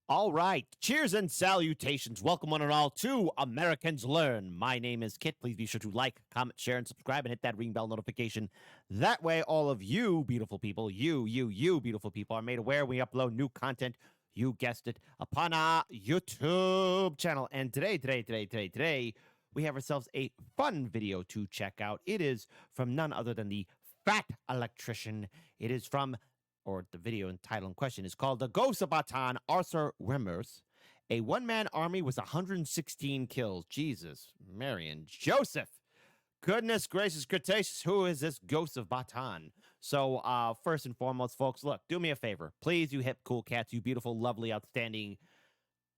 All right. Cheers and salutations. Welcome, one and all, to Americans Learn. My name is Kit. Please be sure to like, comment, share, and subscribe, and hit that ring bell notification. That way, all of you beautiful people, you beautiful people, are made aware we upload new content. You guessed it, upon our YouTube channel. And today, we have ourselves a fun video to check out. It is from none other than the Fat Electrician. It is from, or the video and title in question is called The Ghost of Bataan, Arthur Wermuth. A one-man army with 116 kills. Jesus, Mary and Joseph. Goodness gracious, Cretaceous, who is this Ghost of Bataan? So, first and foremost, folks, look, do me a favor. Please, you hip, cool cats, you beautiful, lovely, outstanding,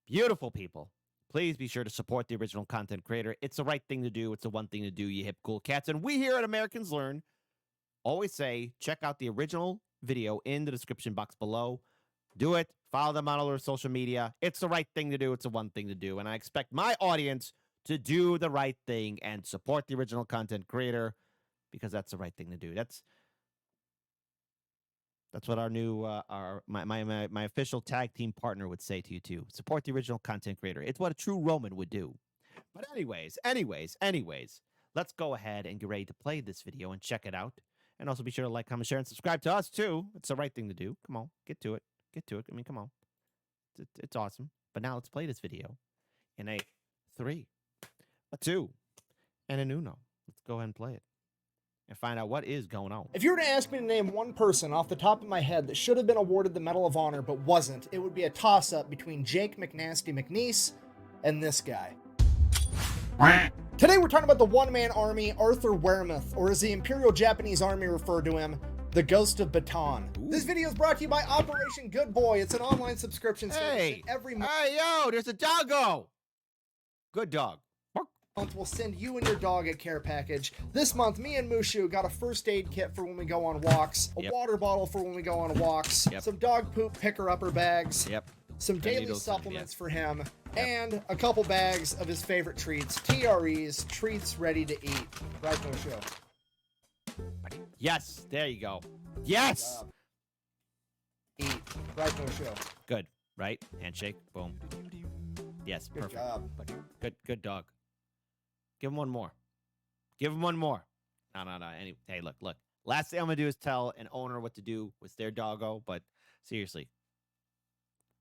beautiful people. Please be sure to support the original content creator. It's the right thing to do. It's the one thing to do, you hip, cool cats. And we here at Americans Learn always say, check out the original video in the description box below. Do it. Follow them on all their social media. It's the right thing to do. It's the one thing to do. And I expect my audience to do the right thing and support the original content creator, because that's the right thing to do. That's what our new my official tag team partner would say to you too. Support the original content creator. It's what a true Roman would do. But anyways, let's go ahead and get ready to play this video and check it out. And also be sure to like, comment, share, and subscribe to us, too. It's the right thing to do. Come on, get to it. Get to it. I mean, come on. It's awesome. But now let's play this video in a 3, a 2, and an uno. Let's go ahead and play it and find out what is going on. If you were to ask me to name one person off the top of my head that should have been awarded the Medal of Honor but wasn't, it would be a toss-up between Jake McNasty McNeese and this guy. Today we're talking about the one-man army, Arthur Wermuth, or as the Imperial Japanese Army referred to him, the Ghost of Bataan. Ooh. This video is brought to you by Operation Good Boy. It's an online subscription service that every month. Hey, yo, there's a doggo. Good dog. Month we'll send you and your dog a care package. This month, me and Mushu got a first aid kit for when we go on walks, a water bottle for when we go on walks, some dog poop picker-upper bags, some daily supplements for him, and a couple bags of his favorite treats, TREs, treats ready to eat. Right, Mushu? Yes, there you go. Yes! Eat. Right, Mushu? Good, right? Handshake, boom. Yes, perfect. Good job. Good dog. Give him one more. Give him one more. No. Hey, look. Last thing I'm going to do is tell an owner what to do with their doggo, but seriously.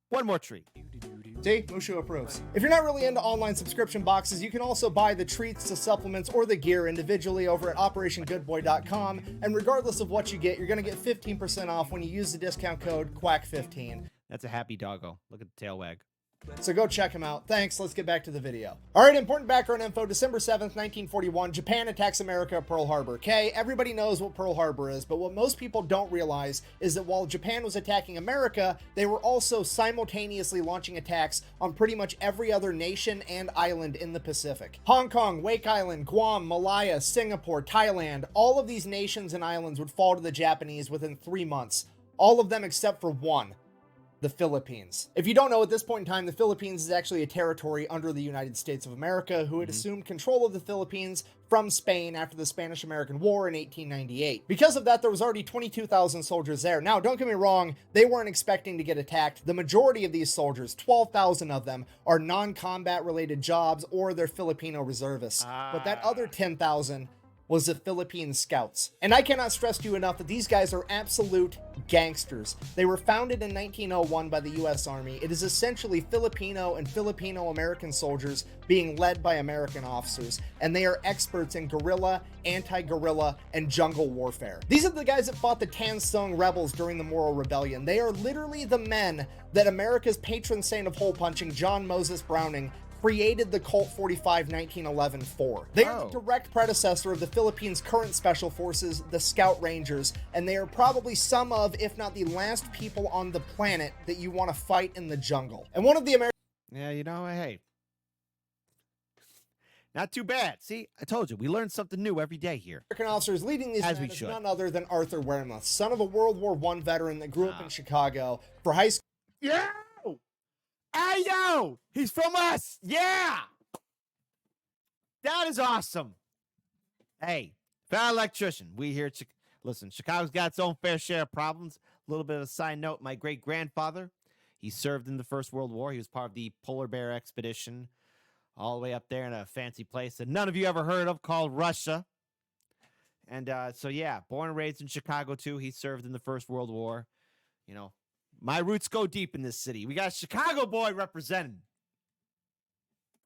One more treat. See? Mushu approves. If you're not really into online subscription boxes, you can also buy the treats, the supplements, or the gear individually over at OperationGoodBoy.com. And regardless of what you get, you're going to get 15% off when you use the discount code QUACK15. That's a happy doggo. Look at the tail wag. So go check him out. Thanks. Let's get back to the video. All right, important background info. December 7th, 1941, Japan attacks America at Pearl Harbor. Okay, everybody knows what Pearl Harbor is, but what most people don't realize is that while Japan was attacking America, they were also simultaneously launching attacks on pretty much every other nation and island in the Pacific. Hong Kong, Wake Island, Guam, Malaya, Singapore, Thailand, all of these nations and islands would fall to the Japanese within 3 months. All of them except for one. The Philippines. If you don't know, at this point in time, the Philippines is actually a territory under the United States of America, who had assumed control of the Philippines from Spain after the Spanish-American War in 1898. Because of that, there was already 22,000 soldiers there. Now, don't get me wrong, they weren't expecting to get attacked. The majority of these soldiers, 12,000 of them, are non-combat related jobs or they're Filipino reservists. But that other 10,000 was the Philippine Scouts. And I cannot stress to you enough that these guys are absolute gangsters. They were founded in 1901 by the U.S. Army. It is essentially Filipino and Filipino-American soldiers being led by American officers, and they are experts in guerrilla, anti-guerrilla, and jungle warfare. These are the guys that fought the Tan Sung rebels during the Moro Rebellion. They are literally the men that America's patron saint of hole punching, John Moses Browning, created the Colt 45 1911 for. They are the direct predecessor of the Philippines' current special forces, the Scout Rangers, and they are probably some of, if not the last people on the planet that you want to fight in the jungle. And one of the American... Yeah, you know, hey. Not too bad. See, I told you, we learn something new every day here. American officers leading these men is none other than Arthur Wermuth, son of a World War I veteran that grew up in Chicago. For high school... Yeah! Hey, yo! He's from us! Yeah! That is awesome. Hey, Fat Electrician, we here at listen, Chicago's got its own fair share of problems. A little bit of a side note, my great-grandfather He served in the First World War. He was part of the Polar Bear expedition all the way up there in a fancy place that none of you ever heard of called Russia. And so, yeah, born and raised in Chicago, too. He served in the First World War. You know, my roots go deep in this city. We got a Chicago boy representing.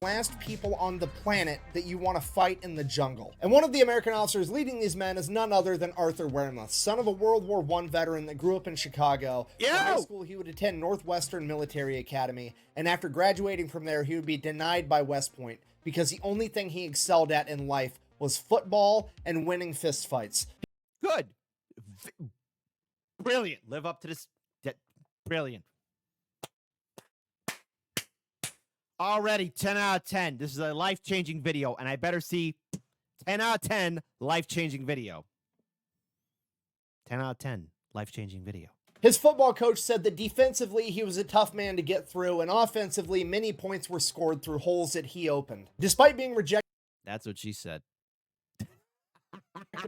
Last people on the planet that you want to fight in the jungle. And one of the American officers leading these men is none other than Arthur Wermuth, son of a World War I veteran that grew up in Chicago. In high school, he would attend Northwestern Military Academy, and after graduating from there, he would be denied by West Point because the only thing he excelled at in life was football and winning fistfights. Good. Brilliant. Live up to this. Brilliant. Already 10 out of 10. This is a life-changing video, and I better see 10 out of 10 life-changing video. 10 out of 10 life-changing video. His football coach said that defensively, he was a tough man to get through, and offensively, many points were scored through holes that he opened. Despite being rejected That's what she said.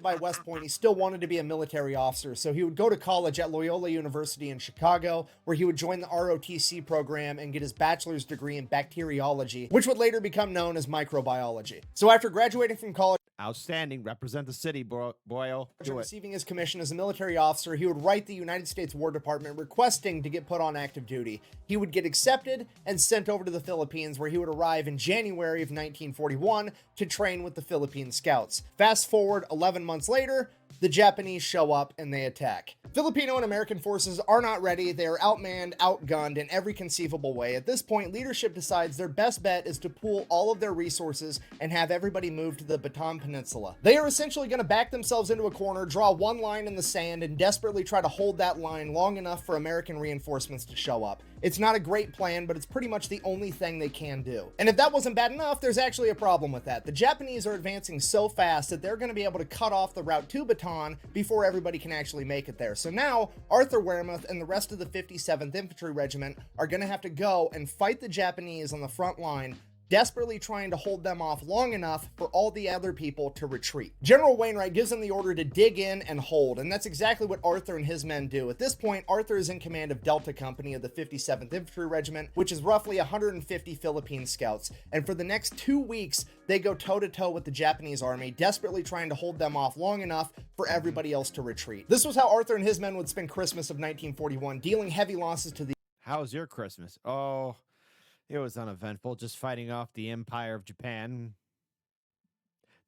by West Point, he still wanted to be a military officer, so he would go to college at Loyola University in Chicago, where he would join the ROTC program and get his bachelor's degree in bacteriology, which would later become known as microbiology. So after graduating from college, Outstanding. Represent the city, boyo. Do it. receiving his commission as a military officer, he would write the United States War Department requesting to get put on active duty. He would get accepted and sent over to the Philippines, where he would arrive in January of 1941 to train with the Philippine Scouts. Fast forward 11 months later, the Japanese show up and they attack. Filipino and American forces are not ready. They are outmanned, outgunned in every conceivable way. At this point, leadership decides their best bet is to pool all of their resources and have everybody move to the Bataan Peninsula. They are essentially going to back themselves into a corner, draw one line in the sand, and desperately try to hold that line long enough for American reinforcements to show up. It's not a great plan, but it's pretty much the only thing they can do. And if that wasn't bad enough, there's actually a problem with that. The Japanese are advancing so fast that they're going to be able to cut off the route to Bataan before everybody can actually make it there. So now, Arthur Wermuth and the rest of the 57th Infantry Regiment are going to have to go and fight the Japanese on the front line, desperately trying to hold them off long enough for all the other people to retreat. General Wainwright gives them the order to dig in and hold, and that's exactly what Arthur and his men do. At this point, Arthur is in command of Delta Company of the 57th Infantry Regiment, which is roughly 150 Philippine scouts, and for the next 2 weeks, they go toe-to-toe with the Japanese army, desperately trying to hold them off long enough for everybody else to retreat. This was how Arthur and his men would spend Christmas of 1941, dealing heavy losses to the... How was your Christmas? Oh... It was uneventful, just fighting off the Empire of Japan.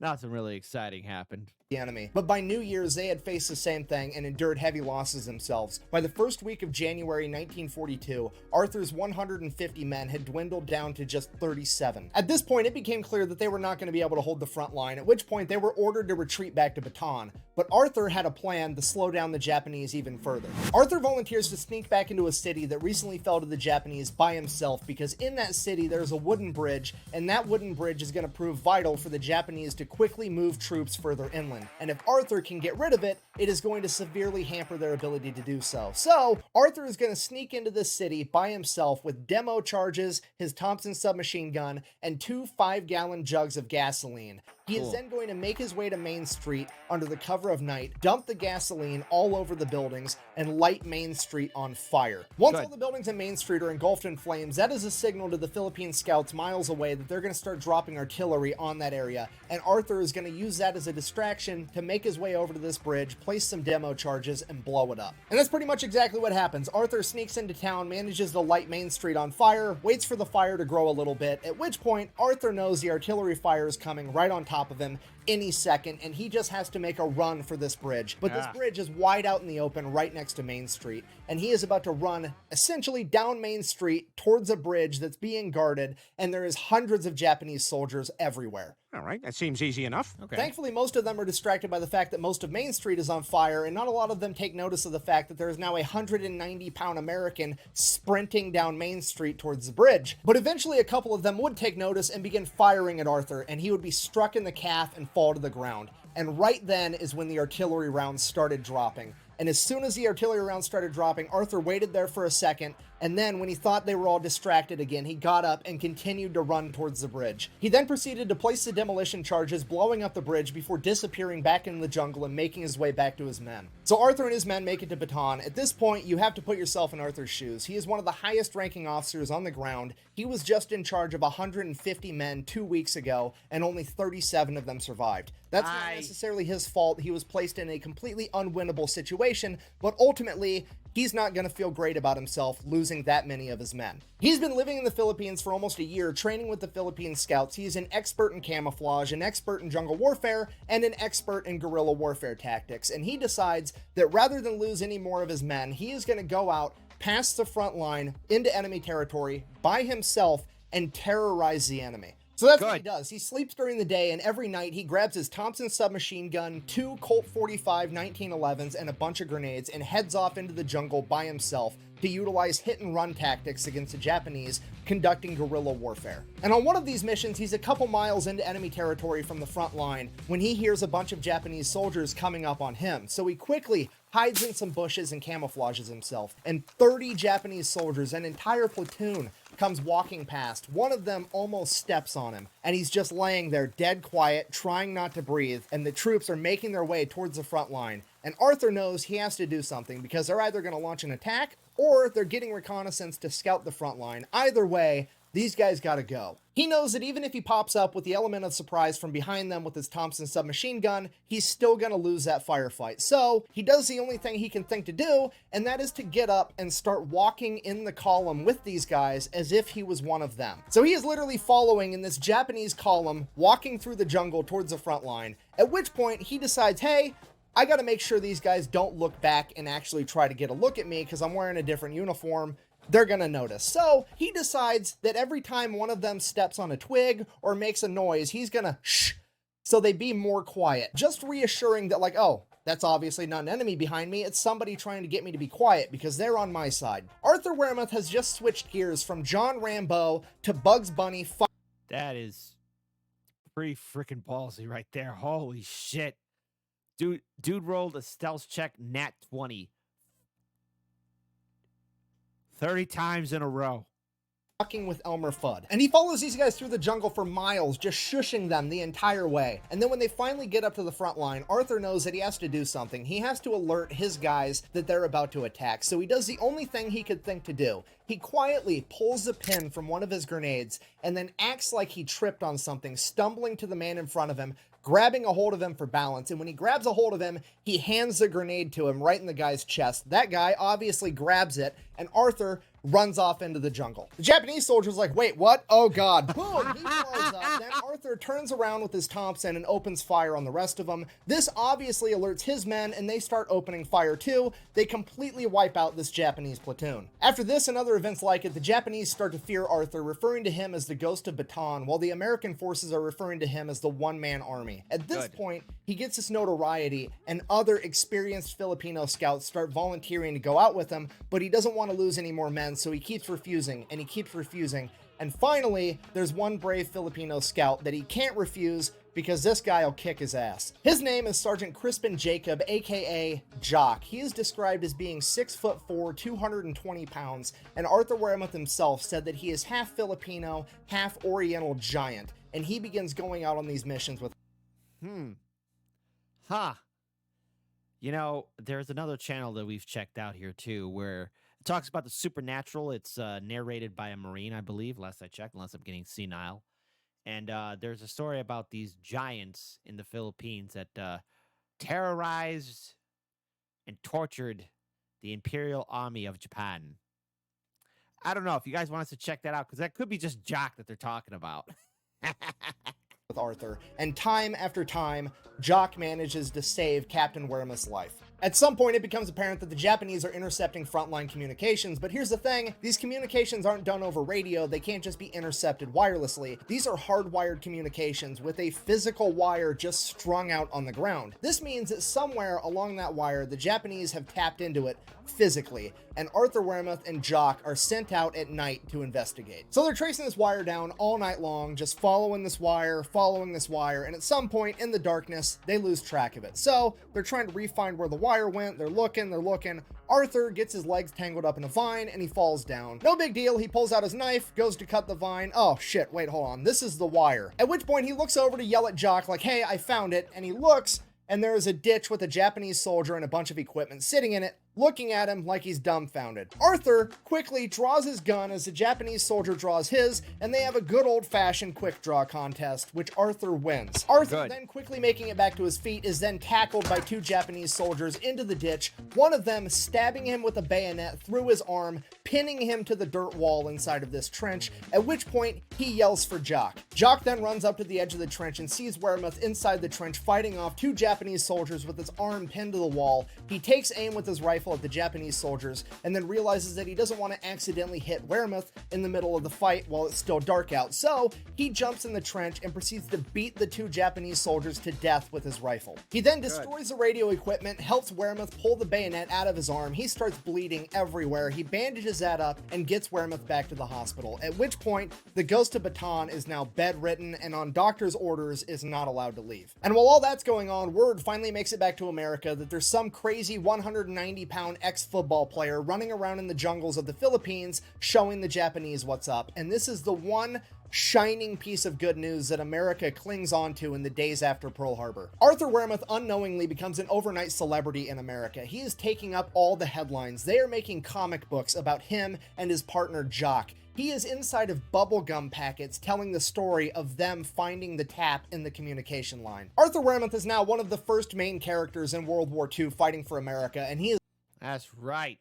Nothing really exciting happened. The enemy. But by New Year's, they had faced the same thing and endured heavy losses themselves. By the first week of January 1942, Arthur's 150 men had dwindled down to just 37. At this point, it became clear that they were not going to be able to hold the front line, at which point they were ordered to retreat back to Bataan. But Arthur had a plan to slow down the Japanese even further. Arthur volunteers to sneak back into a city that recently fell to the Japanese by himself, because in that city there's a wooden bridge, and that wooden bridge is going to prove vital for the Japanese to quickly move troops further inland. And if Arthur can get rid of it, it is going to severely hamper their ability to do so. So Arthur is going to sneak into this city by himself with demo charges, his Thompson submachine gun, and 2 5-gallon jugs of gasoline. He is then going to make his way to Main Street under the cover of night, dump the gasoline all over the buildings, and light Main Street on fire. Once all the buildings in Main Street are engulfed in flames, that is a signal to the Philippine scouts miles away that they're going to start dropping artillery on that area, and Arthur is going to use that as a distraction to make his way over to this bridge, place some demo charges, and blow it up. And that's pretty much exactly what happens. Arthur sneaks into town, manages to light Main Street on fire, waits for the fire to grow a little bit, at which point Arthur knows the artillery fire is coming right on top of him any second, and he just has to make a run for this bridge. But this bridge is wide out in the open right next to Main Street, and he is about to run essentially down Main Street towards a bridge that's being guarded, and there is hundreds of Japanese soldiers everywhere. All right, that seems easy enough. Okay. Thankfully, most of them are distracted by the fact that most of Main Street is on fire, and not a lot of them take notice of the fact that there is now a 190-pound American sprinting down Main Street towards the bridge. But eventually, a couple of them would take notice and begin firing at Arthur, and he would be struck in the calf and fall to the ground. And right then is when the artillery rounds started dropping. and as soon as the artillery rounds started dropping, Arthur waited there for a second, and then when he thought they were all distracted again, he got up and continued to run towards the bridge. He then proceeded to place the demolition charges, blowing up the bridge before disappearing back into the jungle and making his way back to his men. So Arthur and his men make it to Bataan. At this point, you have to put yourself in Arthur's shoes. He is one of the highest ranking officers on the ground. He was just in charge of 150 men 2 weeks ago, and only 37 of them survived. That's not necessarily his fault. He was placed in a completely unwinnable situation, but ultimately, he's not going to feel great about himself losing that many of his men. He's been living in the Philippines for almost a year, training with the Philippine Scouts. He's an expert in camouflage, an expert in jungle warfare, and an expert in guerrilla warfare tactics. And he decides that rather than lose any more of his men, he is going to go out past the front line into enemy territory by himself and terrorize the enemy. So that's what he does. He sleeps during the day, and every night he grabs his Thompson submachine gun, 2 Colt 45 1911s, and a bunch of grenades, and heads off into the jungle by himself to utilize hit-and-run tactics against the Japanese conducting guerrilla warfare. And on one of these missions, he's a couple miles into enemy territory from the front line when he hears a bunch of Japanese soldiers coming up on him. So he quickly hides in some bushes and camouflages himself, and 30 Japanese soldiers, an entire platoon, comes walking past. One of them almost steps on him, and he's just laying there dead quiet, trying not to breathe, and the troops are making their way towards the front line. And Arthur knows he has to do something because they're either going to launch an attack or they're getting reconnaissance to scout the front line. Either way, these guys gotta go. He knows that even if he pops up with the element of surprise from behind them with his Thompson submachine gun, he's still gonna lose that firefight. So he does the only thing he can think to do, and that is to get up and start walking in the column with these guys as if he was one of them. So he is literally following in this Japanese column, walking through the jungle towards the front line, at which point he decides, hey, I gotta make sure these guys don't look back and actually try to get a look at me because I'm wearing a different uniform. They're gonna notice. So he decides that every time one of them steps on a twig or makes a noise, he's gonna shh, so they be more quiet. Just reassuring that, like, oh, that's obviously not an enemy behind me, it's somebody trying to get me to be quiet because they're on my side. Arthur Wermuth has just switched gears from John Rambo to Bugs Bunny. That is pretty freaking ballsy right there. Holy shit. Dude rolled a stealth check nat 20. 30 times in a row. Fucking with Elmer Fudd. And he follows these guys through the jungle for miles, just shushing them the entire way. And then when they finally get up to the front line, Arthur knows that he has to do something. He has to alert his guys that they're about to attack. So he does the only thing he could think to do. He quietly pulls the pin from one of his grenades and then acts like he tripped on something, stumbling to the man in front of him, grabbing a hold of him for balance. And when he grabs a hold of him, he hands the grenade to him right in the guy's chest. That guy obviously grabs it, and Arthur runs off into the jungle. The Japanese soldier's like, wait, what? Oh God. Boom, he blows up. Then Arthur turns around with his Thompson and opens fire on the rest of them. This obviously alerts his men, and they start opening fire too. They completely wipe out this Japanese platoon. After this and other events like it, the Japanese start to fear Arthur, referring to him as the Ghost of Bataan, while the American forces are referring to him as the one-man army. At this point, he gets his notoriety, and other experienced Filipino scouts start volunteering to go out with him, but he doesn't want to lose any more men, so he keeps refusing, and he keeps refusing. And finally, there's one brave Filipino scout that he can't refuse because this guy will kick his ass. His name is Sergeant Crispin Jacob, aka Jock. He is described as being 6'4", 220 pounds, and Arthur Wermuth himself said that he is half Filipino, half Oriental giant, and he begins going out on these missions with You know, there's another channel that we've checked out here too where it talks about the supernatural. It's narrated by a Marine, I believe, last I checked, unless I'm getting senile. And there's a story about these giants in the Philippines that terrorized and tortured the Imperial Army of Japan. I don't know if you guys want us to check that out, because that could be just Jock that they're talking about. with Arthur, and time after time, Jock manages to save Captain Wermuth's life. At some point, it becomes apparent that the Japanese are intercepting frontline communications, but here's the thing, these communications aren't done over radio, they can't just be intercepted wirelessly. These are hardwired communications with a physical wire just strung out on the ground. This means that somewhere along that wire, the Japanese have tapped into it physically, and Arthur Wermuth and Jock are sent out at night to investigate. So they're tracing this wire down all night long, just following this wire, and at some point in the darkness, they lose track of it. So they're trying to re-find where the wire wire went. They're looking. Arthur gets his legs tangled up in a vine and he falls down. No big deal. He pulls out his knife, goes to cut the vine. Oh shit, wait, hold on. This is the wire. At which point he looks over to yell at Jock like, hey, I found it. And he looks, and there is a ditch with a Japanese soldier and a bunch of equipment sitting in it, looking at him like he's dumbfounded. Arthur quickly draws his gun as the Japanese soldier draws his, and they have a good old-fashioned quick draw contest, which Arthur wins. Arthur, then quickly making it back to his feet, is then tackled by 2 Japanese soldiers into the ditch, one of them stabbing him with a bayonet through his arm, pinning him to the dirt wall inside of this trench, at which point he yells for Jock. Jock then runs up to the edge of the trench and sees Wermuth inside the trench fighting off 2 Japanese soldiers with his arm pinned to the wall. He takes aim with his rifle at the Japanese soldiers and then realizes that he doesn't want to accidentally hit Wermuth in the middle of the fight while it's still dark out. So he jumps in the trench and proceeds to beat the 2 Japanese soldiers to death with his rifle. He then destroys the radio equipment, helps Wermuth pull the bayonet out of his arm. He starts bleeding everywhere. He bandages that up and gets Wermuth back to the hospital, at which point the ghost of Bataan is now bedridden and on doctor's orders is not allowed to leave. And while all that's going on, word finally makes it back to America that there's some crazy 190-pound ex-football player running around in the jungles of the Philippines showing the Japanese what's up. And this is the one shining piece of good news that America clings on to in the days after Pearl Harbor. Arthur Wermuth unknowingly becomes an overnight celebrity in America. He is taking up all the headlines. They are making comic books about him and his partner Jock. He is inside of bubblegum packets telling the story of them finding the tap in the communication line. Arthur Wermuth is now one of the first main characters in World War II fighting for America, and he is That's right.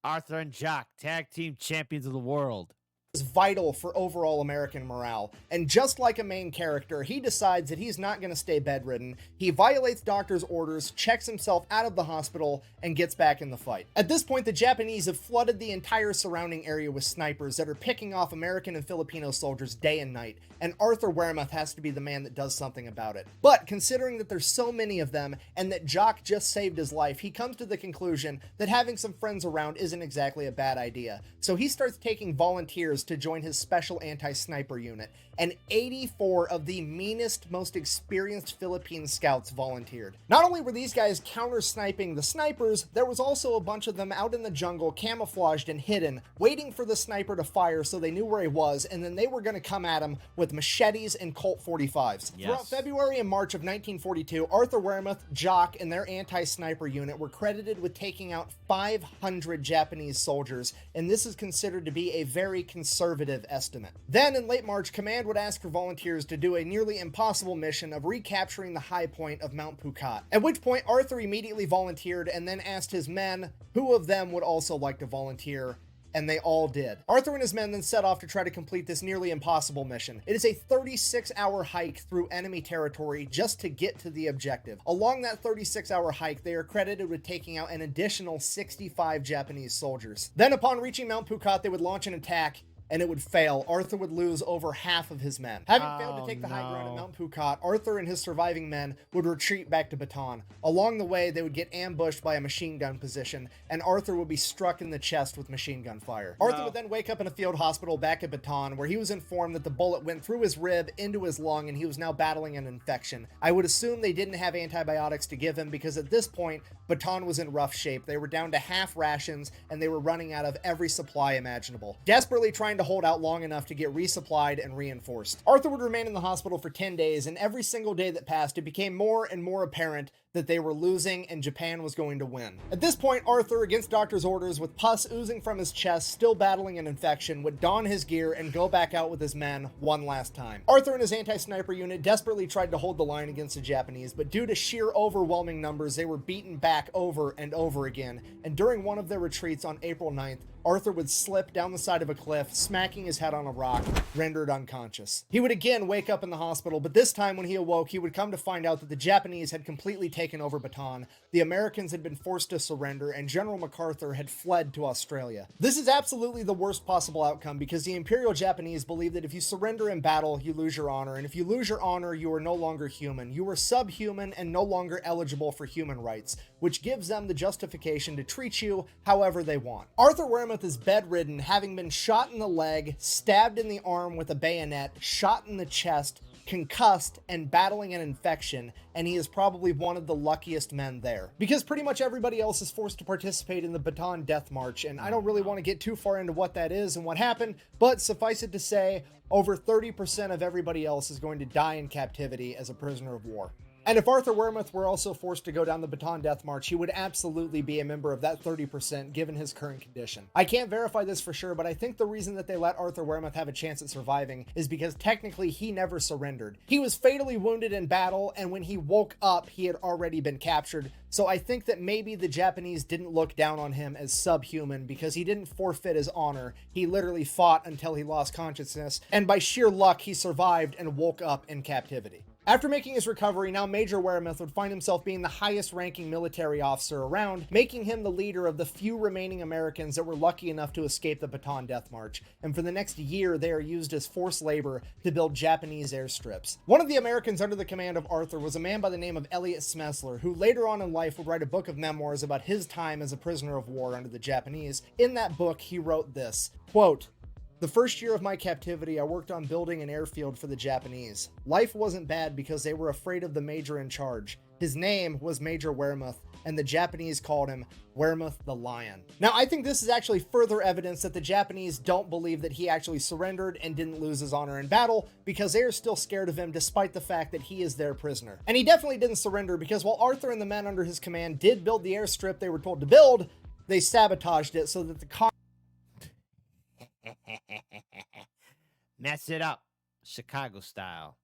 Arthur and Jock, tag team champions of the world. vital for overall American morale. And just like a main character, he decides that he's not going to stay bedridden. He violates doctor's orders, checks himself out of the hospital, and gets back in the fight. At this point, the Japanese have flooded the entire surrounding area with snipers that are picking off American and Filipino soldiers day and night, and Arthur Wermuth has to be the man that does something about it. But considering that there's so many of them, and that Jock just saved his life, he comes to the conclusion that having some friends around isn't exactly a bad idea. So he starts taking volunteers to join his special anti-sniper unit, and 84 of the meanest, most experienced Philippine scouts volunteered. Not only were these guys counter-sniping the snipers, there was also a bunch of them out in the jungle, camouflaged and hidden, waiting for the sniper to fire so they knew where he was, and then they were going to come at him with machetes and Colt 45s. Yes. Throughout February and March of 1942, Arthur Wermuth, Jock, and their anti-sniper unit were credited with taking out 500 Japanese soldiers, and this is considered to be a very conservative estimate. Then, in late March, Command would ask for volunteers to do a nearly impossible mission of recapturing the high point of Mount Phuket, at which point Arthur immediately volunteered and then asked his men who of them would also like to volunteer, and they all did. Arthur and his men then set off to try to complete this nearly impossible mission. It is a 36-hour hike through enemy territory just to get to the objective. Along that 36-hour hike, they are credited with taking out an additional 65 Japanese soldiers. Then upon reaching Mount Phuket, they would launch an attack, and it would fail. Arthur would lose over half of his men. Having failed to take the high ground at Mount Phuket, Arthur and his surviving men would retreat back to Bataan. Along the way, they would get ambushed by a machine gun position, and Arthur would be struck in the chest with machine gun fire. Arthur would then wake up in a field hospital back at Bataan, where he was informed that the bullet went through his rib into his lung, and he was now battling an infection. I would assume they didn't have antibiotics to give him, because at this point, Bataan was in rough shape. They were down to half rations, and they were running out of every supply imaginable, desperately trying to hold out long enough to get resupplied and reinforced. Arthur would remain in the hospital for 10 days, and every single day that passed, it became more and more apparent that they were losing and Japan was going to win. At this point, Arthur, against doctor's orders, with pus oozing from his chest, still battling an infection, would don his gear and go back out with his men one last time. Arthur and his anti-sniper unit desperately tried to hold the line against the Japanese, but due to sheer overwhelming numbers, they were beaten back over and over again, and during one of their retreats on April 9th, Arthur would slip down the side of a cliff, smacking his head on a rock, rendered unconscious. He would again wake up in the hospital, but this time when he awoke, he would come to find out that the Japanese had completely taken over Bataan, the Americans had been forced to surrender, and General MacArthur had fled to Australia. This is absolutely the worst possible outcome, because the Imperial Japanese believe that if you surrender in battle, you lose your honor, and if you lose your honor, you are no longer human. You are subhuman and no longer eligible for human rights, which gives them the justification to treat you however they want. Arthur Wermuth is bedridden, having been shot in the leg, stabbed in the arm with a bayonet, shot in the chest, concussed, and battling an infection, and he is probably one of the luckiest men there. Because pretty much everybody else is forced to participate in the Bataan Death March, and I don't really want to get too far into what that is and what happened, but suffice it to say, over 30% of everybody else is going to die in captivity as a prisoner of war. And if Arthur Wermuth were also forced to go down the Bataan Death March, he would absolutely be a member of that 30% given his current condition. I can't verify this for sure, but I think the reason that they let Arthur Wermuth have a chance at surviving is because technically he never surrendered. He was fatally wounded in battle, and when he woke up, he had already been captured. So I think that maybe the Japanese didn't look down on him as subhuman because he didn't forfeit his honor. He literally fought until he lost consciousness, and by sheer luck, he survived and woke up in captivity. After making his recovery, now Major Wermuth would find himself being the highest-ranking military officer around, making him the leader of the few remaining Americans that were lucky enough to escape the Bataan Death March, and for the next year they are used as forced labor to build Japanese airstrips. One of the Americans under the command of Arthur was a man by the name of Elliot Smesler, who later on in life would write a book of memoirs about his time as a prisoner of war under the Japanese. In that book, he wrote this, quote, "The first year of my captivity, I worked on building an airfield for the Japanese. Life wasn't bad because they were afraid of the major in charge. His name was Major Wermuth, and the Japanese called him Wermuth the Lion." Now, I think this is actually further evidence that the Japanese don't believe that he actually surrendered and didn't lose his honor in battle, because they are still scared of him despite the fact that he is their prisoner. And he definitely didn't surrender, because while Arthur and the men under his command did build the airstrip they were told to build, they sabotaged it so that the Mess it up, Chicago style.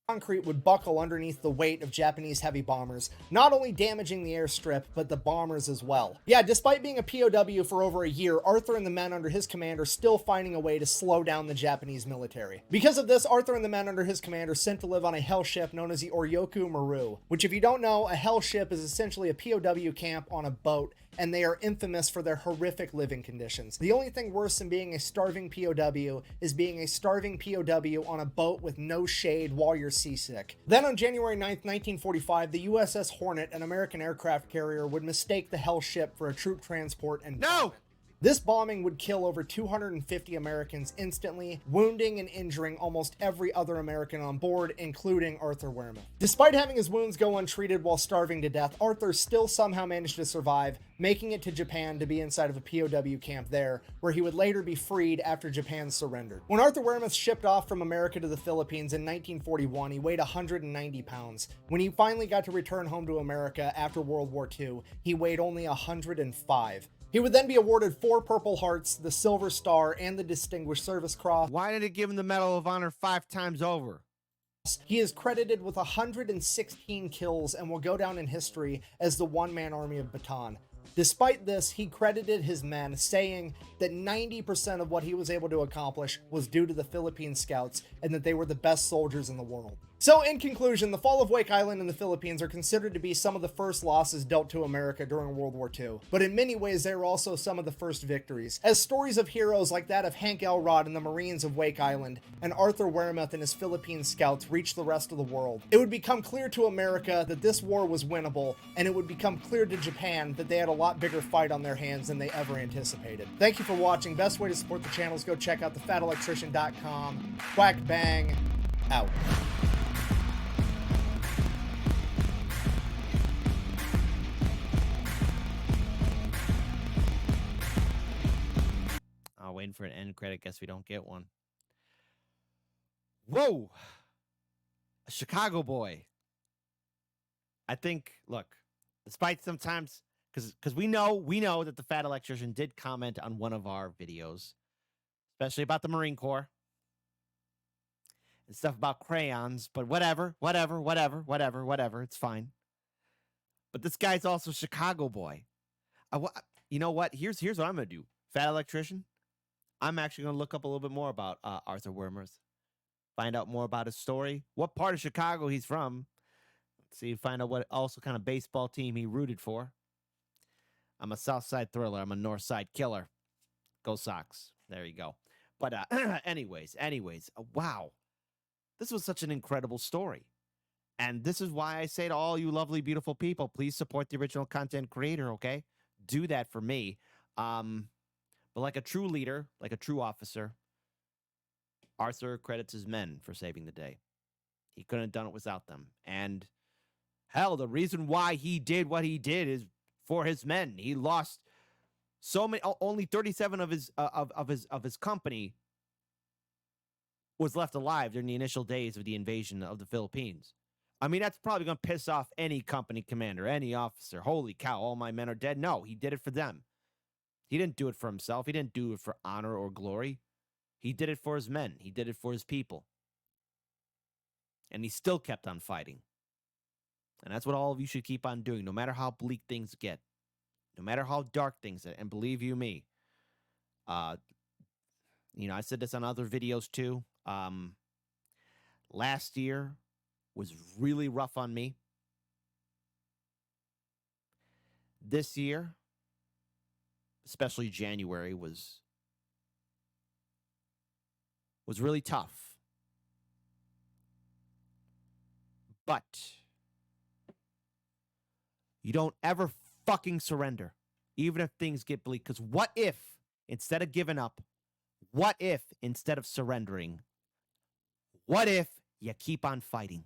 concrete would buckle underneath the weight of Japanese heavy bombers, not only damaging the airstrip, but the bombers as well. Yeah, despite being a POW for over a year, Arthur and the men under his command are still finding a way to slow down the Japanese military. Because of this, Arthur and the men under his command are sent to live on a hell ship known as the Oryoku Maru, which, if you don't know, a hell ship is essentially a POW camp on a boat, and they are infamous for their horrific living conditions. The only thing worse than being a starving POW is being a starving POW on a boat with no shade while you're seasick. Then on January 9th, 1945, the USS Hornet, an American aircraft carrier, would mistake the hell ship for a troop transport and bomb it. This bombing would kill over 250 Americans instantly, wounding and injuring almost every other American on board, including Arthur Wermuth. Despite having his wounds go untreated while starving to death, Arthur still somehow managed to survive, making it to Japan to be inside of a POW camp there, where he would later be freed after Japan surrendered. When Arthur Wermuth shipped off from America to the Philippines in 1941, he weighed 190 pounds. When he finally got to return home to America after World War II, he weighed only 105. He would then be awarded 4 Purple Hearts, the Silver Star, and the Distinguished Service Cross. Why did it give him the Medal of Honor 5 times over? He is credited with 116 kills and will go down in history as the one-man army of Bataan. Despite this, he credited his men, saying that 90% of what he was able to accomplish was due to the Philippine Scouts and that they were the best soldiers in the world. So in conclusion, the fall of Wake Island in the Philippines are considered to be some of the first losses dealt to America during World War II, but in many ways they were also some of the first victories, as stories of heroes like that of Hank Elrod and the Marines of Wake Island and Arthur Wermuth and his Philippine Scouts reached the rest of the world. It would become clear to America that this war was winnable, and it would become clear to Japan that they had a lot bigger fight on their hands than they ever anticipated. Thank you for watching. Best way to support the channel is go check out thefatelectrician.com. Quack bang, out. Waiting for an end credit. Guess we don't get one. Whoa! A Chicago boy. I think, look, despite sometimes, because we know that the Fat Electrician did comment on one of our videos, especially about the Marine Corps and stuff about crayons, but whatever, it's fine. But this guy's also a Chicago boy. You know what? Here's what I'm going to do. Fat Electrician, I'm actually going to look up a little bit more about Arthur Wermuth, find out more about his story, what part of Chicago he's from. Let's see, find out what also kind of baseball team he rooted for. I'm a South Side thriller. I'm a North Side killer. Go Sox. There you go. But anyways, wow. This was such an incredible story. And this is why I say to all you lovely, beautiful people, please support the original content creator, okay? Do that for me. But like a true leader, like a true officer, Arthur credits his men for saving the day. He couldn't have done it without them. And hell, the reason why he did what he did is for his men. He lost so many. Only 37 of his company was left alive during the initial days of the invasion of the Philippines. I mean, that's probably going to piss off any company commander, any officer. Holy cow, all my men are dead. No, he did it for them. He didn't do it for himself. He didn't do it for honor or glory. He did it for his men. He did it for his people. And he still kept on fighting. And that's what all of you should keep on doing, no matter how bleak things get, no matter how dark things get. And believe you me, I said this on other videos too. Last year was really rough on me. This year, especially January, was really tough. But you don't ever fucking surrender, even if things get bleak. Because what if, instead of giving up, what if, instead of surrendering, what if you keep on fighting?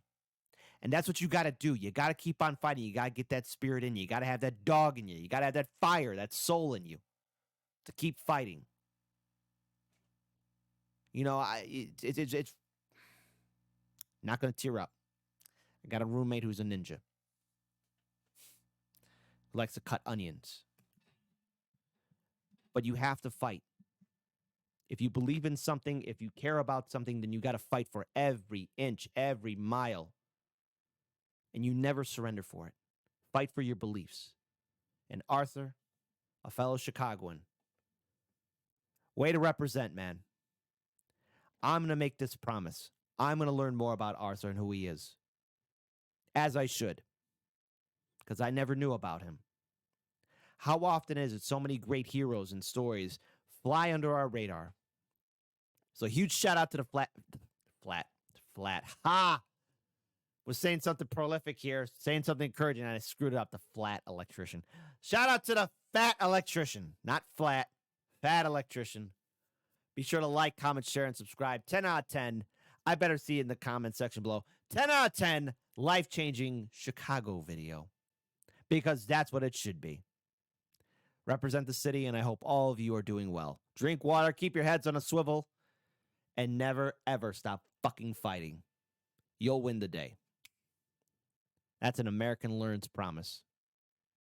And that's what you got to do. You got to keep on fighting. You got to get that spirit in you. You got to have that dog in you. You got to have that fire, that soul in you to keep fighting. You know, it's not going to tear up. I got a roommate who's a ninja who likes to cut onions. But you have to fight. If you believe in something, if you care about something, then you got to fight for every inch, every mile. And you never surrender for it. Fight for your beliefs. And Arthur, a fellow Chicagoan, way to represent, man. I'm going to make this promise. I'm going to learn more about Arthur and who he is. As I should. Because I never knew about him. How often is it so many great heroes and stories fly under our radar? So huge shout out to the flat. Ha! Was saying something prolific here, saying something encouraging, and I screwed it up. The flat electrician. Shout out to the fat electrician. Not flat. Fat electrician. Be sure to like, comment, share, and subscribe. 10 out of 10. I better see it in the comment section below. 10 out of 10 life-changing Chicago video. Because that's what it should be. Represent the city, and I hope all of you are doing well. Drink water, keep your heads on a swivel, and never, ever stop fucking fighting. You'll win the day. That's an American Learns promise.